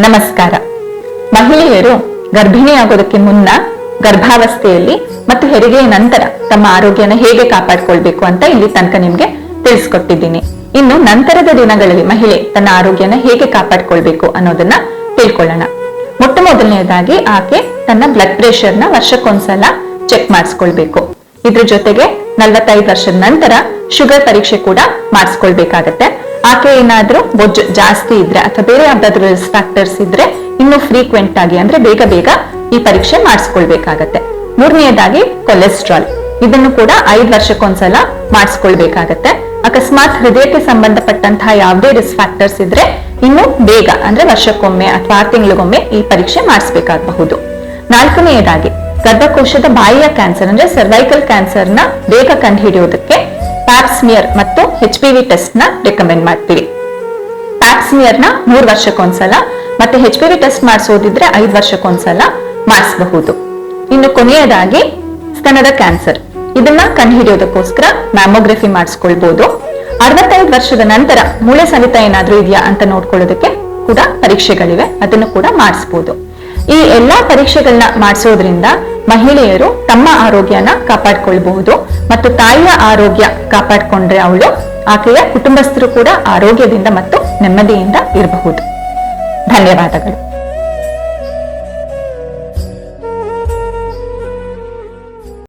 ನಮಸ್ಕಾರ. ಮಹಿಳೆಯರು ಗರ್ಭಿಣಿಯಾಗೋದಕ್ಕೆ ಮುನ್ನ, ಗರ್ಭಾವಸ್ಥೆಯಲ್ಲಿ ಮತ್ತು ಹೆರಿಗೆಯ ನಂತರ ತಮ್ಮ ಆರೋಗ್ಯನ ಹೇಗೆ ಕಾಪಾಡ್ಕೊಳ್ಬೇಕು ಅಂತ ಇಲ್ಲಿ ತನಕ ನಿಮ್ಗೆ ತಿಳಿಸ್ಕೊಟ್ಟಿದ್ದೀನಿ. ಇನ್ನು ನಂತರದ ದಿನಗಳಲ್ಲಿ ಮಹಿಳೆ ತನ್ನ ಆರೋಗ್ಯನ ಹೇಗೆ ಕಾಪಾಡ್ಕೊಳ್ಬೇಕು ಅನ್ನೋದನ್ನ ತಿಳ್ಕೊಳ್ಳೋಣ. ಮೊಟ್ಟ ಮೊದಲನೇದಾಗಿ ಆಕೆ ತನ್ನ ಬ್ಲಡ್ ಪ್ರೆಷರ್ ನ ವರ್ಷಕ್ಕೊಂದ್ಸಲ ಚೆಕ್ ಮಾಡಿಸ್ಕೊಳ್ಬೇಕು. ಇದ್ರ ಜೊತೆಗೆ 45 ವರ್ಷದ ನಂತರ ಶುಗರ್ ಪರೀಕ್ಷೆ ಕೂಡ ಮಾಡಿಸ್ಕೊಳ್ಬೇಕಾಗತ್ತೆ. ಆಕೆ ಏನಾದ್ರೂ ಬೊಜ್ಜು ಜಾಸ್ತಿ ಇದ್ರೆ ಅಥವಾ ಬೇರೆ ಯಾವ್ದಾದ್ರು ರಿಸ್ಕ್ ಫ್ಯಾಕ್ಟರ್ಸ್ ಇದ್ರೆ ಇನ್ನು ಫ್ರೀಕ್ವೆಂಟ್ ಆಗಿ ಅಂದ್ರೆ ಬೇಗ ಬೇಗ ಈ ಪರೀಕ್ಷೆ ಮಾಡಿಸ್ಕೊಳ್ಬೇಕಾಗತ್ತೆ. ಮೂರನೆಯದಾಗಿ ಕೊಲೆಸ್ಟ್ರಾಲ್, ಇದನ್ನು ಕೂಡ 5 ವರ್ಷಕ್ಕೊಂದ್ಸಲ ಮಾಡಿಸ್ಕೊಳ್ಬೇಕಾಗತ್ತೆ. ಅಕಸ್ಮಾತ್ ಹೃದಯಕ್ಕೆ ಸಂಬಂಧಪಟ್ಟಂತಹ ಯಾವುದೇ ರಿಸ್ಕ್ ಫ್ಯಾಕ್ಟರ್ಸ್ ಇದ್ರೆ ಇನ್ನು ಬೇಗ ಅಂದ್ರೆ ವರ್ಷಕ್ಕೊಮ್ಮೆ ಅಥವಾ 6 ತಿಂಗಳಿಗೊಮ್ಮೆ ಈ ಪರೀಕ್ಷೆ ಮಾಡಿಸ್ಬೇಕಾಗಬಹುದು. ನಾಲ್ಕನೆಯದಾಗಿ ಗರ್ಭಕೋಶದ ಬಾಯಿಯ ಕ್ಯಾನ್ಸರ್ ಅಂದ್ರೆ ಸರ್ವೈಕಲ್ ಕ್ಯಾನ್ಸರ್ ನ ಬೇಗ ಕಂಡುಹಿಡಿಯೋದಕ್ಕೆ ಪ್ಯಾಪ್ಸ್ಮಿಯರ್ ಮತ್ತು HPV ಟೆಸ್ಟ್ ನ ರೆಕಮೆಂಡ್ ಮಾಡ್ತೀವಿ. ಪ್ಯಾಪ್ಸ್ಮಿಯರ್ ನ 3 ವರ್ಷಕ್ಕೊಂದ್ಸಲ ಮತ್ತೆ HPV ಟೆಸ್ಟ್ ಮಾಡಿಸೋದಿದ್ರೆ 5 ವರ್ಷಕ್ಕೊಂದ್ಸಲ ಮಾಡಿಸಬಹುದು. ಇನ್ನು ಕೊನೆಯದಾಗಿ ಸ್ತನದ ಕ್ಯಾನ್ಸರ್, ಇದನ್ನ ಕಂಡುಹಿಡಿಯೋದಕ್ಕೋಸ್ಕರ ಮ್ಯಾಮೋಗ್ರಫಿ ಮಾಡಿಸ್ಕೊಳ್ಬಹುದು. 65 ವರ್ಷದ ನಂತರ ಮೂಳೆ ಸವಿತ ಏನಾದ್ರೂ ಇದೆಯಾ ಅಂತ ನೋಡ್ಕೊಳ್ಳೋದಕ್ಕೆ ಕೂಡ ಪರೀಕ್ಷೆಗಳಿವೆ, ಅದನ್ನು ಕೂಡ ಮಾಡಿಸಬಹುದು. ಈ ಎಲ್ಲಾ ಪರೀಕ್ಷೆಗಳನ್ನ ಮಾಡಿಸೋದ್ರಿಂದ ಮಹಿಳೆಯರು ತಮ್ಮ ಆರೋಗ್ಯನ ಕಾಪಾಡ್ಕೊಳ್ಬಹುದು ಮತ್ತು ತಾಯಿಯ ಆರೋಗ್ಯ ಕಾಪಾಡ್ಕೊಂಡ್ರೆ ಆಕೆಯ ಕುಟುಂಬಸ್ಥರು ಕೂಡ ಆರೋಗ್ಯದಿಂದ ಮತ್ತು ನೆಮ್ಮದಿಯಿಂದ ಇರಬಹುದು. ಧನ್ಯವಾದಗಳು.